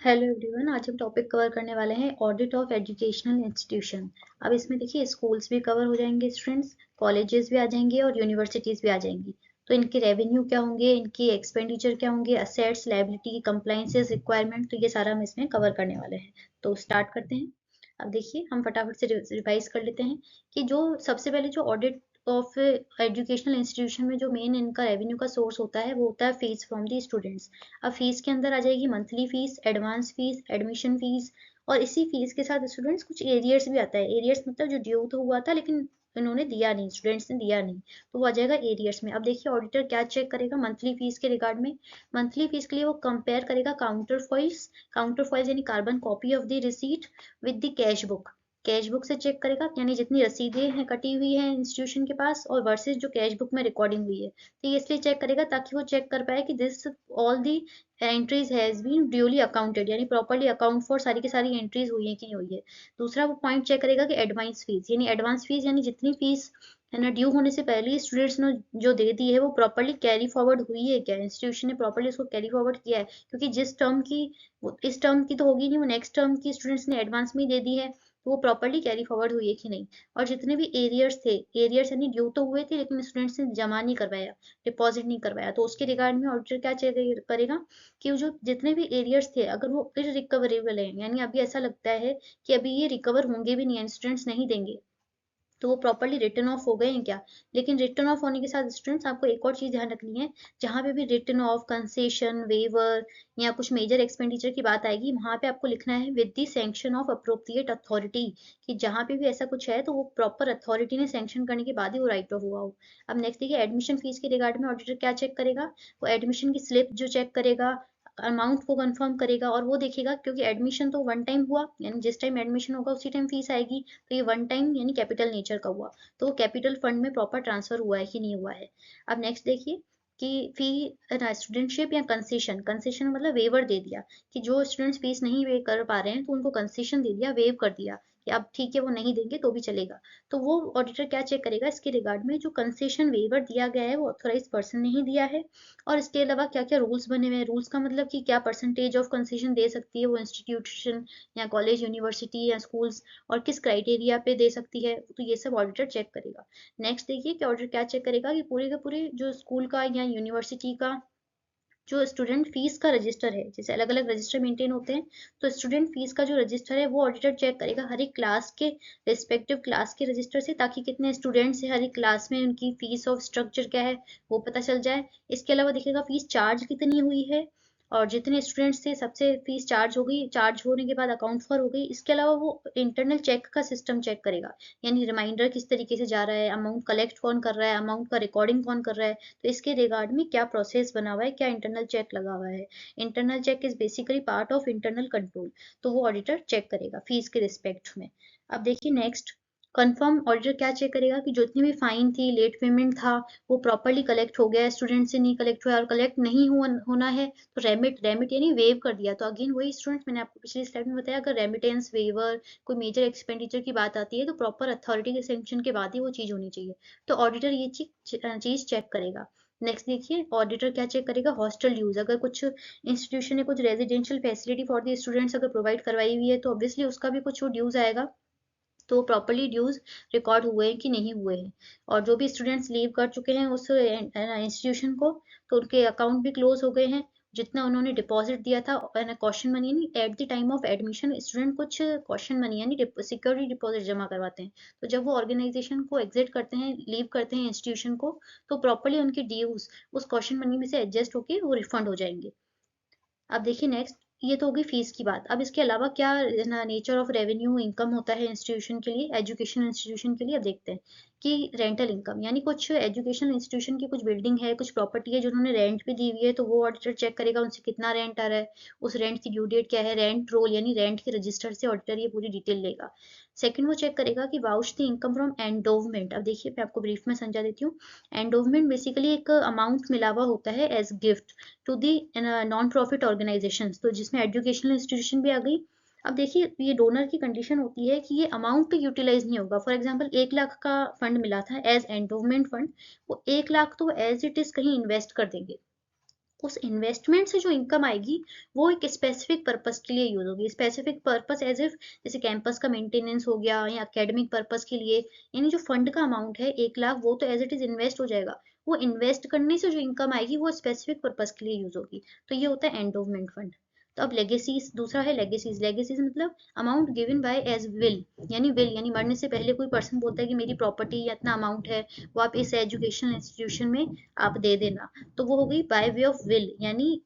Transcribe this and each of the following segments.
Hello everyone, आज हम topic cover करने वाले हैं ऑडिट ऑफ एजुकेशनल इंस्टीट्यूशन। अब इसमें देखिए स्कूल्स भी कवर हो जाएंगे स्टूडेंट्स, कॉलेजेस भी आ जाएंगे और यूनिवर्सिटीज भी आ जाएंगी। तो इनके रेवेन्यू क्या होंगे, इनकी एक्सपेंडिचर क्या होंगे, असेट्स, लायबिलिटी, कंप्लाइंसेस, रिक्वायरमेंट, तो ये सारा हम इसमें कवर करने वाले हैं। तो स्टार्ट करते हैं। अब देखिए हम फटाफट से रिवाइज कर लेते हैं कि जो सबसे पहले जो ऑडिट ऑफ एजुकेशनल इंस्टीट्यूशन में जो मेन इनका रेवेन्यू का सोर्स होता है वो होता है फीस फ्रॉम द स्टूडेंट्स। अब फीस के अंदर आ जाएगी monthly fees, advance fees, admission fees, और इसी फीस के साथ स्टूडेंट्स कुछ एरियर्स भी आता है। एरियर्स मतलब जो ड्यू तो हुआ था लेकिन इन्होंने दिया नहीं, स्टूडेंट्स ने दिया नहीं, तो वो आ जाएगा एरियर्स में। अब देखिए ऑडिटर क्या चेक करेगा मंथली फीस के रिगार्ड में। मंथली फीस के लिए वो कंपेयर करेगा काउंटर फॉइल्स यानी carbon copy of the receipt with the cash book से चेक करेगा, यानी जितनी रसीदें हैं कटी हुई हैं इंस्टीट्यूशन के पास और वर्सेस जो कैश बुक में रिकॉर्डिंग हुई है। तो ये इसलिए चेक करेगा ताकि वो चेक कर पाए कि this all the entries has been duly accounted, यानी प्रॉपर्ली अकाउंट फॉर सारी की सारी एंट्रीज हुई है कि नहीं हुई है। दूसरा वो पॉइंट चेक करेगा कि एडवांस फीस यानी जितनी फीस है ना ड्यू होने से पहले स्टूडेंट्स ने जो दे दी है वो प्रॉपर्ली कैरी फॉरवर्ड हुई है क्या, इंस्टीट्यूशन ने प्रॉपर्ली उसको कैरी फॉरवर्ड किया है। क्योंकि जिस टर्म की इस टर्म की तो होगी नहीं, वो नेक्स्ट टर्म की स्टूडेंट्स ने एडवांस में ही दे दी है, तो वो प्रॉपर्ली कैरी फॉरवर्ड हुई है कि नहीं। और जितने भी एरियर्स थे, एरियर्स यानी ड्यू तो हुए थे लेकिन स्टूडेंट्स ने जमा नहीं करवाया, डिपॉजिट नहीं करवाया, तो उसके रिगार्ड में ऑडिटर क्या चेक करेगा कि जो जितने भी एरियर्स थे अगर वो इरिकवरेबल है, यानी अभी ऐसा लगता है कि अभी ये रिकवर होंगे भी नहीं, स्टूडेंट्स नहीं देंगे, तो वो प्रॉपर्ली रिटर्न ऑफ हो गए हैं क्या। लेकिन रिटर्न ऑफ होने के साथ स्टूडेंट्स आपको एक और चीज ध्यान रखनी है, जहां पे भी रिटर्न ऑफ, कंसेशन, वेवर या कुछ मेजर एक्सपेंडिचर की बात आएगी, वहां पे आपको लिखना है with the sanction of appropriate authority, कि जहां पे भी ऐसा कुछ है तो वो प्रॉपर अथॉरिटी ने सैंक्शन करने के बाद ही वो राइट ऑफ हुआ हो। अब नेक्स्ट देखिए एडमिशन फीस के रिगार्ड में ऑडिटर क्या चेक करेगा, वो एडमिशन की स्लिप जो चेक करेगा, अमाउंट को कंफर्म करेगा और वो देखेगा, क्योंकि एडमिशन तो वन टाइम हुआ, यानी जिस टाइम एडमिशन होगा उसी टाइम फीस आएगी, तो ये वन टाइम यानी कैपिटल नेचर का हुआ, तो वो कैपिटल फंड में प्रॉपर ट्रांसफर हुआ है कि नहीं हुआ है। अब नेक्स्ट देखिए कि फी स्टूडेंटशिप या कंसेशन, कंसेशन मतलब वेवर दे दिया, कि जो स्टूडेंट्स फीस नहीं पे कर पा रहे हैं तो उनको कंसेशन दे दिया, वेव कर दिया कि अब ठीक है वो नहीं देंगे तो भी चलेगा। तो वो ऑडिटर क्या चेक करेगा इसके रिगार्ड में, जो कंसेशन वेवर दिया गया है वो ऑथोराइज पर्सन ने ही दिया है, और इसके अलावा क्या क्या रूल्स बने हुए हैं, रूल्स का मतलब कि क्या परसेंटेज ऑफ कंसेशन दे सकती है वो इंस्टीट्यूशन या कॉलेज, यूनिवर्सिटी या स्कूल्स, और किस क्राइटेरिया पे दे सकती है, तो ये सब ऑडिटर चेक करेगा। नेक्स्ट देखिए कि ऑडिटर क्या चेक करेगा कि पूरे के पूरे जो स्कूल का या यूनिवर्सिटी का जो स्टूडेंट फीस का रजिस्टर है, जैसे अलग अलग रजिस्टर मेंटेन होते हैं, तो स्टूडेंट फीस का जो रजिस्टर है वो ऑडिटर चेक करेगा हर एक क्लास के, रिस्पेक्टिव क्लास के रजिस्टर से, ताकि कितने स्टूडेंट्स हैं हर एक क्लास में, उनकी फीस ऑफ स्ट्रक्चर क्या है वो पता चल जाए। इसके अलावा देखेगा फीस चार्ज कितनी हुई है, और जितने स्टूडेंट्स थे सबसे फीस चार्ज हो गई, चार्ज होने के बाद अकाउंट फॉर हो गई। इसके अलावा वो इंटरनल चेक का सिस्टम चेक करेगा, यानी रिमाइंडर किस तरीके से जा रहा है, अमाउंट कलेक्ट कौन कर रहा है, अमाउंट का रिकॉर्डिंग कौन कर रहा है, तो इसके रिगार्ड में क्या प्रोसेस बना हुआ है, क्या इंटरनल चेक लगा हुआ है। Internal check is basically part of internal control, तो वो ऑडिटर चेक करेगा फीस के रिस्पेक्ट में। अब देखिए नेक्स्ट, कंफर्म ऑडिटर क्या चेक करेगा कि जितनी भी फाइन थी, लेट पेमेंट था, वो प्रॉपर्ली कलेक्ट हो गया है, स्टूडेंट से नहीं कलेक्ट हुआ, और कलेक्ट नहीं होना है तो रेमिट, यानी वेव कर दिया। तो अगेन वही स्टूडेंट्स मैंने आपको पिछली स्लाइड में बताया, अगर रेमिटेंस, वेवर, कोई मेजर एक्सपेंडिचर की बात आती है तो प्रॉपर अथॉरिटी के सेंक्शन के बाद ही वो चीज होनी चाहिए, तो ऑडिटर ये चीज चेक करेगा। नेक्स्ट देखिए ऑडिटर क्या चेक करेगा, हॉस्टल ड्यूज, अगर कुछ इंस्टीट्यूशन ने कुछ residential facility for the students अगर प्रोवाइड करवाई हुई है तो ऑब्वियसली उसका भी कुछ ड्यूज आएगा, तो प्रॉपर्ली ड्यूज रिकॉर्ड हुए हैं कि नहीं हुए हैं। और जो भी स्टूडेंट्स लीव कर चुके हैं उस इंस्टीट्यूशन को, तो उनके अकाउंट भी क्लोज हो गए हैं, जितना उन्होंने डिपॉजिट दिया था कॉशन मनी, यानी at the time of admission student कुछ कॉशन मनी यानी सिक्योरिटी डिपॉजिट जमा करवाते हैं, तो जब वो ऑर्गेनाइजेशन को एग्जिट करते हैं, लीव करते हैं इंस्टीट्यूशन को, तो प्रॉपर्ली उनकी ड्यूज उस कॉशन मनी में से एडजस्ट होके वो रिफंड हो जाएंगे। अब देखिए नेक्स्ट, ये तो होगी फीस की बात। अब इसके अलावा क्या नेचर ऑफ रेवेन्यू इनकम होता है इंस्टीट्यूशन के लिए, एजुकेशन इंस्टीट्यूशन के लिए। अब देखते हैं कि रेंटल इनकम, यानी कुछ एजुकेशन इंस्टीट्यूशन की कुछ बिल्डिंग है, कुछ प्रॉपर्टी है जो उन्होंने रेंट पे दी हुई है, तो वो ऑडिटर चेक करेगा उनसे कितना रेंट आ रहा है, उस रेंट की ड्यू डेट क्या है, रेंट रोल यानी रेंट के रजिस्टर से ऑडिटर ये पूरी डिटेल लेगा। सेकंड वो चेक करेगा कि vouch the income from endowment. अब देखिए मैं आपको ब्रीफ में समझा देती हूँ। एंडोवमेंट बेसिकली एक अमाउंट मिला हुआ होता है as gift to the non profit organisation, तो जिसमें एजुकेशनल इंस्टीट्यूशन भी आ गई। अब देखिए ये डोनर की कंडीशन होती है कि ये अमाउंट यूटिलाइज नहीं होगा। फॉर एग्जांपल 1 लाख का फंड मिला था एज एंडोवमेंट फंड, वो 1 लाख तो एज इट इज कहीं इन्वेस्ट कर देंगे, उस इन्वेस्टमेंट से जो इनकम आएगी वो एक स्पेसिफिक पर्पस के लिए यूज होगी। स्पेसिफिक पर्पस एज इफ जैसे कैंपस का मेंटेनेंस हो गया या एकेडमिक पर्पस के लिए, यानी जो फंड का अमाउंट है 1 लाख वो तो एज इट इज इन्वेस्ट हो जाएगा, वो इन्वेस्ट करने से जो इनकम आएगी वो स्पेसिफिक पर्पस के लिए यूज होगी। तो ये होता है एंडोवमेंट फंड। तो अब लेगेसीज, दूसरा है लेगेसीज। लेगेसीज मतलब amount given by as will यानी मरने से पहले कोई पर्सन बोलता है कि मेरी प्रॉपर्टी या इतना अमाउंट है, वो आप इस एजुकेशनल इंस्टीट्यूशन में आप दे देना। तो वो हो गई बाय वे ऑफ विल, यानी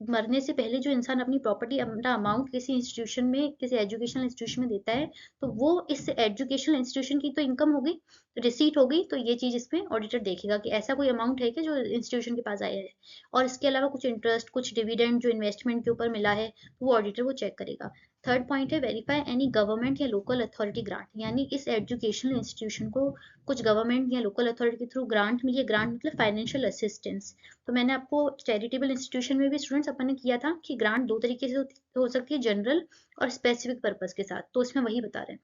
मरने से पहले जो इंसान अपनी प्रॉपर्टी, अपना अमाउंट किसी इंस्टीट्यूशन में, किसी एजुकेशनल इंस्टीट्यूशन में देता है, तो वो इस एजुकेशनल इंस्टीट्यूशन की तो इनकम हो गई, रिसीट हो गई। तो ये चीज इसमें ऑडिटर देखेगा कि ऐसा कोई अमाउंट है कि जो इंस्टीट्यूशन के पास आया है। और इसके अलावा कुछ इंटरेस्ट, कुछ डिविडेंड जो इन्वेस्टमेंट के ऊपर मिला है, वो ऑडिटर वो चेक करेगा। थर्ड पॉइंट है वेरीफाई एनी गवर्नमेंट या लोकल अथॉरिटी ग्रांट, यानी इस एजुकेशनल इंस्टीट्यूशन को कुछ गवर्नमेंट या लोकल अथॉरिटी के थ्रू ग्रांट मिली है। ग्रांट मतलब फाइनेंशियल असिस्टेंस। तो मैंने आपको चैरिटेबल इंस्टीट्यूशन में भी स्टूडेंट्स अपन ने किया था कि ग्रांट दो तरीके से हो सकती है, जनरल और स्पेसिफिक पर्पस के साथ। तो इसमें वही बता रहे हैं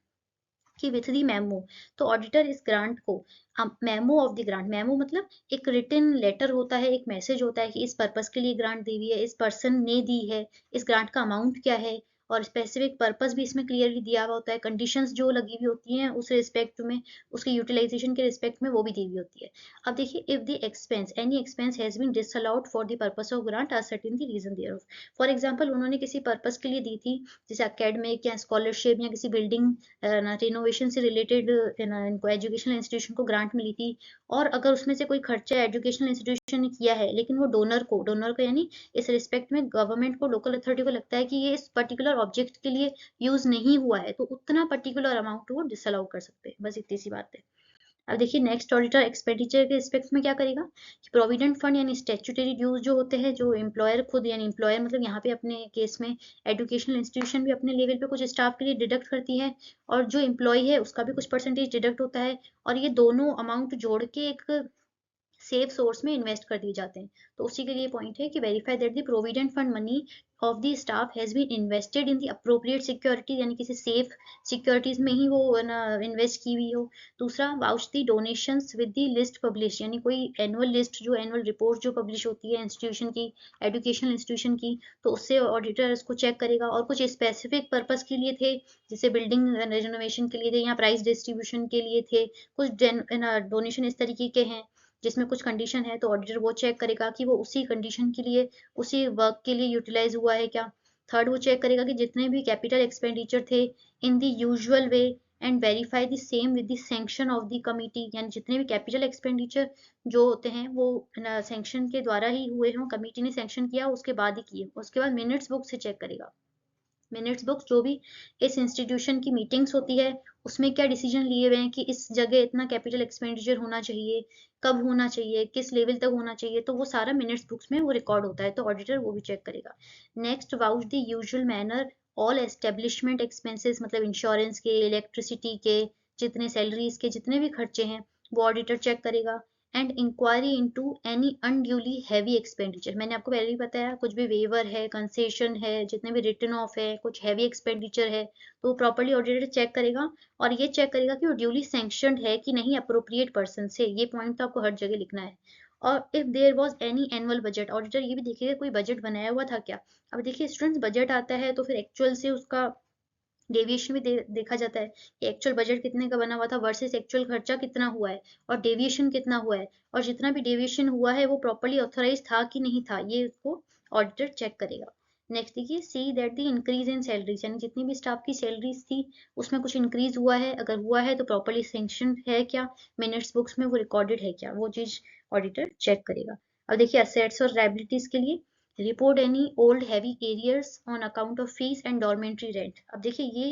कि विथ दी मेमो, तो ऑडिटर इस ग्रांट को, memo of the grant, memo मतलब एक रिटन लेटर होता है, एक मैसेज होता है कि इस पर्पस के लिए ग्रांट दी हुई है, इस पर्सन ने दी है, इस ग्रांट का अमाउंट क्या है, और स्पेसिफिक पर्पस भी इसमें क्लियरली दिया हुआ होता है, कंडीशंस जो लगी हुई होती हैं उस रिस्पेक्ट में, उसके यूटिलाइजेशन के रिस्पेक्ट में वो भी दी हुई होती है। अब देखिए, if the expense, any expense has been disallowed for the purpose of grant ascertain the reason thereof. For example उन्होंने किसी पर्पस के लिए दी थी, जैसे एकेडमिक या स्कॉलरशिप या किसी बिल्डिंग रिनोवेशन से रिलेटेड इनको एजुकेशनल इंस्टीट्यूशन को ग्रांट मिली थी, और अगर उसमें से कोई खर्चा एजुकेशनल इंस्टीट्यूशन ने किया है, लेकिन वो डोनर को यानी इस रिस्पेक्ट में गवर्नमेंट को, लोकल अथॉरिटी को लगता है कि ये इस पर्टिकुलर ऑब्जेक्ट के लिए यूज नहीं हुआ है, तो उतना पर्टिकुलर अमाउंट वो डिसअलाउ कर सकते हैं। बस इतनी सी बात है। अब देखिए नेक्स्ट, ऑडिटर एक्सपेंडिचर के रिस्पेक्ट में क्या करेगा कि प्रोविडेंट फंड यानी स्टेचुटरी ड्यूज जो होते हैं, जो एम्प्लॉयर खुद, यानी एम्प्लॉयर मतलब यहाँ पे अपने केस में एजुकेशनल इंस्टीट्यूशन भी अपने लेवल पे कुछ स्टाफ के लिए डिडक्ट करती है, और जो एम्प्लॉय है उसका भी कुछ परसेंटेज डिडक्ट होता है, और ये दोनों अमाउंट जोड़ के एक सेफ सोर्स में इन्वेस्ट कर दिए जाते हैं। तो उसी के लिए पॉइंट है कि verify that the provident fund money of the staff has been invested in the appropriate security, यानी किसी सेफ सिक्योरिटीज में ही वो इन्वेस्ट की हुई हो। दूसरा, vouch the donations with the list publish, यानी कोई एनुअल लिस्ट, जो एनुअल रिपोर्ट जो पब्लिश होती है इंस्टीट्यूशन की, एजुकेशनल इंस्टीट्यूशन की, तो उससे ऑडिटर उसको चेक करेगा। और कुछ स्पेसिफिक पर्पस के लिए थे, जैसे बिल्डिंग रेनोवेशन के लिए थे या प्राइस डिस्ट्रीब्यूशन के लिए थे, कुछ डोनेशन इस तरीके के हैं जिसमें कुछ कंडीशन है, तो ऑडिटर वो चेक करेगा कि वो उसी कंडीशन के लिए, उसी वर्क के लिए यूटिलाइज हुआ है क्या। थर्ड, वो चेक करेगा कि जितने भी कैपिटल एक्सपेंडिचर थे in the usual way and verify the same with the sanction of the committee, यानी जितने भी कैपिटल एक्सपेंडिचर जो होते हैं वो सैंक्शन के द्वारा ही हुए हों, कमिटी ने सैंक्शन किया उसके बाद ही किए। उसके बाद मिनट्स बुक से चेक करेगा, मिनट्स बुक्स जो भी इस इंस्टीट्यूशन की मीटिंग्स होती है उसमें क्या डिसीजन लिए हुए हैं कि इस जगह इतना कैपिटल एक्सपेंडिचर होना चाहिए, कब होना चाहिए, किस लेवल तक होना चाहिए, तो वो सारा मिनट्स बुक्स में वो रिकॉर्ड होता है, तो ऑडिटर वो भी चेक करेगा। Next, vouch the usual manner all establishment expenses, मतलब इंश्योरेंस के, इलेक्ट्रिसिटी के, जितने सैलरीज के जितने भी खर्चे हैं वो ऑडिटर चेक करेगा। And inquiry into any unduly heavy expenditure, मैंने आपको पहले ही बताया, कुछ भी वेवर है, कंसेशन है, जितने भी रिटर्न ऑफ है, कुछ हैवी एक्सपेंडिचर है, तो वो प्रॉपर्ली ऑडिटर चेक करेगा। और ये चेक करेगा कि वो ड्यूली सैंक्शनड है कि नहीं अप्रोप्रिएट पर्सन से। ये पॉइंट तो आपको हर जगह लिखना है। और if there was any annual budget, auditor ये भी देखेगा कोई बजट बनाया हुआ था क्या। अब देखिए स्टूडेंट्स, बजट आता है तो फिर एक्चुअल से उसका डेविएशन भी देखा जाता है कि एक्चुअल बजट कितने का बना हुआ था वर्सेस एक्चुअल खर्चा कितना हुआ है, और डेविएशन कितना हुआ है, और जितना भी डेविएशन हुआ है वो प्रॉपर्ली ऑथराइज था कि नहीं था, ये उसको ऑडिटर चेक करेगा। नेक्स्ट देखिए, see that the increase in salaries, यानी जितनी भी स्टाफ की सैलरीज थी उसमें कुछ इंक्रीज हुआ है, अगर हुआ है तो प्रॉपर्ली सैंक्शन है क्या, मिनट्स बुक्स में वो रिकॉर्डेड है क्या, वो चीज ऑडिटर चेक करेगा। अब देखिए असेट्स और लायबिलिटीज के लिए, report any old heavy arrears on account of fees and डॉर्मेंट्री rent. अब देखिए ये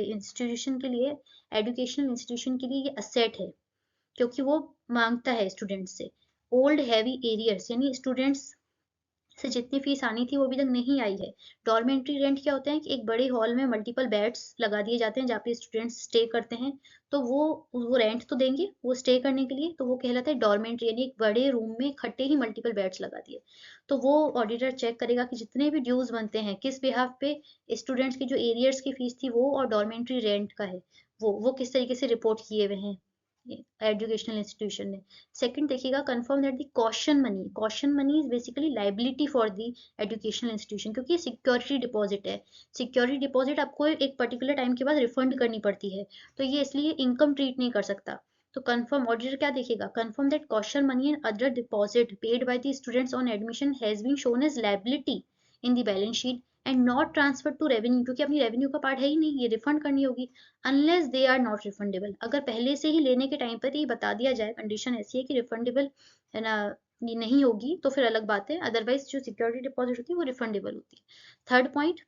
इंस्टीट्यूशन के लिए, एजुकेशनल इंस्टीट्यूशन के लिए ये असेट है, क्योंकि वो मांगता है स्टूडेंट से। ओल्ड हैवी एरियर्स यानी स्टूडेंट्स से जितनी फीस आनी थी वो अभी तक नहीं आई है। डॉर्मेंट्री रेंट क्या होता है कि एक बड़े हॉल में मल्टीपल बेड्स लगा दिए जाते हैं जहाँ पे स्टूडेंट्स स्टे करते हैं, तो वो रेंट तो देंगे वो स्टे करने के लिए, तो वो कहलाता है डॉर्मेंट्री, यानी एक बड़े रूम में इकट्ठे ही मल्टीपल बेड्स लगा दिए। तो वो ऑडिटर चेक करेगा कि जितने भी ड्यूज बनते हैं किस बिहाफ पे, स्टूडेंट्स की जो एरियर्स की फीस थी वो और डॉर्मेंट्री रेंट का है वो किस तरीके से रिपोर्ट किए हुए हैं। एजुकेशनल इंस्टीट्यूशन ने। सेकंड देखिएगा, confirm that the caution money is basically liability for the educational institution, क्योंकि सिक्योरिटी डिपॉजिट है। सिक्योरिटी डिपॉजिट आपको एक पर्टिकुलर टाइम के बाद रिफंड करनी पड़ती है, तो ये इसलिए इनकम ट्रीट नहीं कर सकता। तो कंफर्म ऑडिटर क्या देखेगा, confirm that caution money and other deposit paid by the students on admission has been shown as liability in the balance sheet and not transfer to revenue, क्योंकि अपनी revenue का part है ही नहीं, ये refund करनी होगी। Unless they are not refundable, अगर पहले से ही लेने के टाइम पर ही बता दिया जाए, कंडीशन ऐसी है कि रिफंडेबल है ना, ये नहीं होगी, तो फिर अलग बात है, अदरवाइज जो सिक्योरिटी डिपॉजिट होती है वो रिफंडेबल होती है। Third point,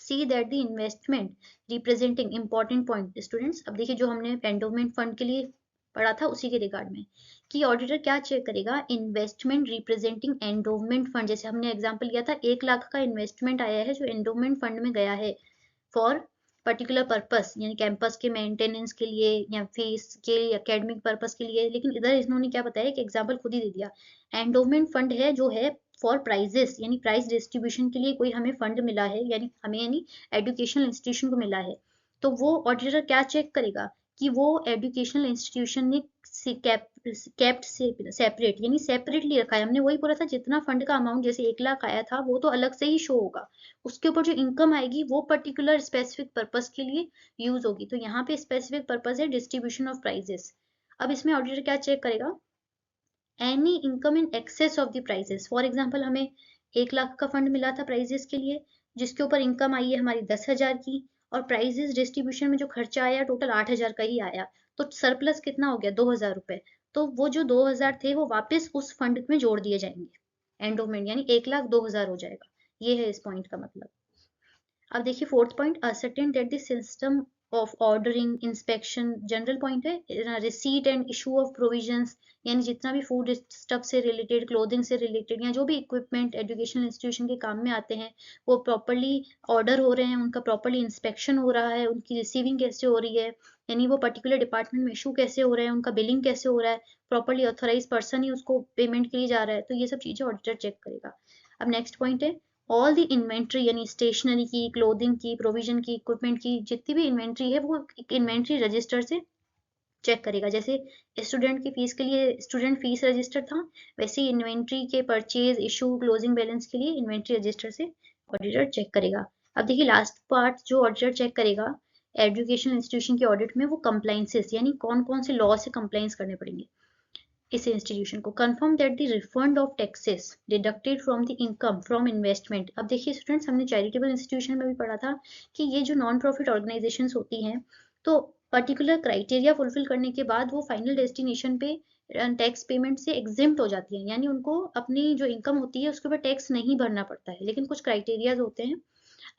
see that the investment representing important point students, अब देखिए जो हमने एंडोमेंट फंड के लिए पढ़ा था उसी के रिगार्ड में, कि ऑडिटर क्या चेक करेगा, इन्वेस्टमेंट रिप्रेजेंटिंग एंडोमेंट फंड, जैसे हमने एग्जांपल लिया था 1 लाख का इन्वेस्टमेंट आया है जो एंडोमेंट फंड में गया है फॉर पर्टिकुलर पर्पस, यानी कैंपस के मेंटेनेंस के लिए या फीस के लिए, एकेडमिक पर्पस के लिए, लेकिन इधर इन्होंने क्या बताया कि एग्जांपल खुद ही दे दिया, एंडोमेंट फंड है जो है फॉर प्राइजेस, यानी प्राइज डिस्ट्रीब्यूशन के लिए कोई हमें फंड मिला है, यानी हमें यानी एजुकेशनल इंस्टीट्यूशन को मिला है, तो वो ऑडिटर क्या चेक करेगा कि वो एजुकेशनल इंस्टीट्यूशन ने कैप्ट सेपरेट, यानी सेपरेटली रखा है। हमने वही बोला था जितना फंड का अमाउंट जैसे 1 लाख आया था वो तो अलग से ही शो होगा, उसके ऊपर जो इनकम आएगी वो पर्टिकुलर स्पेसिफिक पर्पस के लिए यूज होगी। तो यहाँ पे स्पेसिफिक पर्पस है डिस्ट्रीब्यूशन ऑफ प्राइजेस। अब इसमें ऑडिटर क्या चेक करेगा, any income in excess of the prizes, for example हमें 1 लाख का फंड मिला था प्राइजेस के लिए, जिसके ऊपर इनकम आई है हमारी 10,000 की, और प्राइजेस डिस्ट्रीब्यूशन में जो खर्चा आया टोटल 8,000 का ही आया, तो सरप्लस कितना हो गया, 2,000 रुपए। तो वो जो 2,000 थे वो वापस उस फंड में जोड़ दिए जाएंगे एंडोमेंट, यानी 1,02,000 हो जाएगा। ये है इस पॉइंट का मतलब। अब देखिए fourth point, ascertain that the system of ordering inspection, general point है, receipt and issue of provisions, यानी जितना भी फूड स्टफ से रिलेटेड, क्लोथिंग से रिलेटेड, या जो भी इक्विपमेंट एजुकेशनल इंस्टीट्यूशन के काम में आते हैं वो प्रॉपरली ऑर्डर हो रहे हैं, उनका प्रॉपरली इंस्पेक्शन हो रहा है, उनकी रिसीविंग कैसे हो रही है, यानी वो पर्टिकुलर डिपार्टमेंट में इशू कैसे हो रहे हैं, उनका बिलिंग कैसे हो रहा है, प्रॉपरली ऑथोराइज पर्सन ही उसको पेमेंट के लिए जा रहा है, तो ये सब चीजें ऑडिटर चेक करेगा। अब नेक्स्ट पॉइंट है, ऑल दी इन्वेंट्री, यानी स्टेशनरी की, क्लोथिंग की, प्रोविजन की, इक्विपमेंट की, जितनी भी इन्वेंट्री है वो इन्वेंट्री रजिस्टर से चेक करेगा। जैसे स्टूडेंट की फीस के लिए स्टूडेंट फीस रजिस्टर था, वैसे ही इन्वेंट्री के परचेज, इशू, क्लोजिंग बैलेंस के लिए इन्वेंट्री रजिस्टर से ऑडिटर चेक करेगा। अब देखिए लास्ट पार्ट जो ऑडिटर चेक करेगा एजुकेशनल इंस्टीट्यूशन के ऑडिट में, वो कंप्लाइंसेस, यानी कौन कौन से लॉ से कंप्लाइंस करने पड़ेंगे इस इंस्टीट्यूशन को। Confirm that the refund of taxes deducted from the income from investment. अब देखिए स्टूडेंट्स, हमने चैरिटेबल इंस्टीट्यूशन में भी पढ़ा था कि ये जो नॉन प्रॉफिट ऑर्गेनाइजेशन होती हैं, तो पर्टिकुलर क्राइटेरिया फुलफिल करने के बाद वो फाइनल डेस्टिनेशन पे टैक्स पेमेंट से एग्जिम्प्ट हो जाती हैं, यानी उनको अपनी जो इनकम होती है उसके ऊपर टैक्स नहीं भरना पड़ता है, लेकिन कुछ क्राइटेरियाज होते हैं।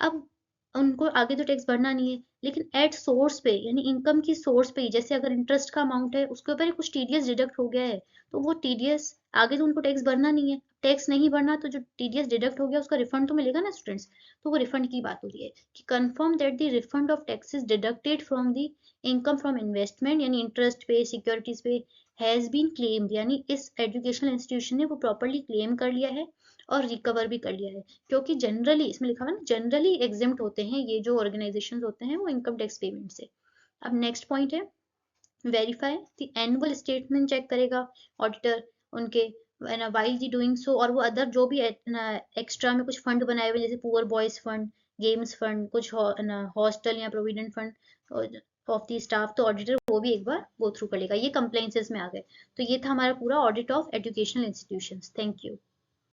अब उनको आगे तो टैक्स भरना नहीं है, लेकिन एट सोर्स पे, यानी इनकम की सोर्स पे ही, जैसे अगर इंटरेस्ट का अमाउंट है उसके ऊपर कुछ टीडीएस डिडक्ट हो गया है, तो वो टीडीएस आगे तो उनको टैक्स भरना नहीं है, टैक्स नहीं भरना तो जो टीडीएस डिडक्ट हो गया उसका रिफंड तो मिलेगा ना स्टूडेंट्स, तो वो रिफंड की बात हो रही है कि confirm that the refund of taxes deducted from the income from investment, यानी इंटरेस्ट पे, सिक्योरिटीज पे, हैज बीन क्लेम्ड, यानी इस एजुकेशनल इंस्टीट्यूशन ने वो प्रॉपरली क्लेम कर लिया है और रिकवर भी कर लिया है, क्योंकि जनरली इसमें लिखा हुआ है ना, जनरली एग्जिम्प्ट होते हैं ये जो ऑर्गेनाइजेशन होते हैं वो इनकम टैक्स पेमेंट से। अब नेक्स्ट पॉइंट है, verify the annual statement check करेगा ऑडिटर उनके, वाइल दी डूइंग सो, और वो अदर जो भी एक्स्ट्रा में कुछ फंड बनाए हुए जैसे poor boys fund, games fund, कुछ हॉस्टल या provident fund of the staff, तो ऑडिटर वो भी एक बार गो थ्रू कर लेगा। ये कंप्लाइंसेस में आ गए। तो ये था हमारा पूरा audit of educational institutions. Thank you.